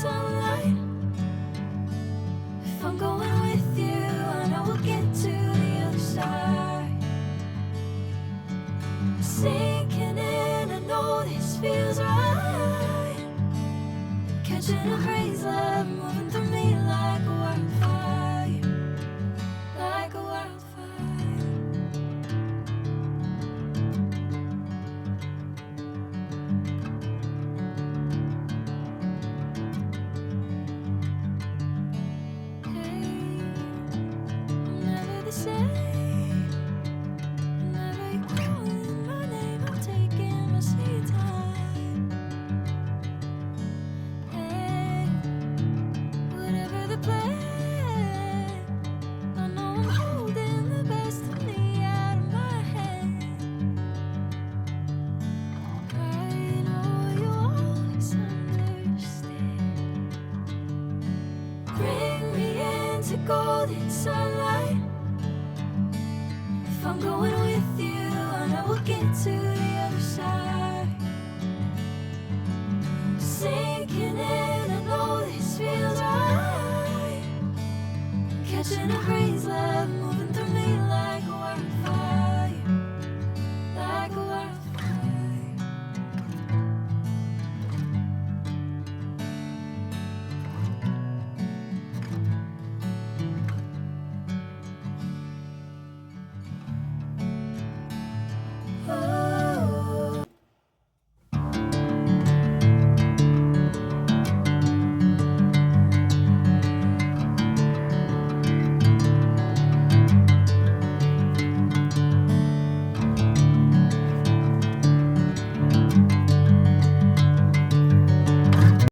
sunlight. If I'm going with you, I know we'll get to the other side. Sinking in, I know this feels right. Catching a haze, love moving through me like a wildfire, like a wildfire. Golden sunlight. If I'm going with you, I know we'll get to the other side. Sinking in, I know this feels right.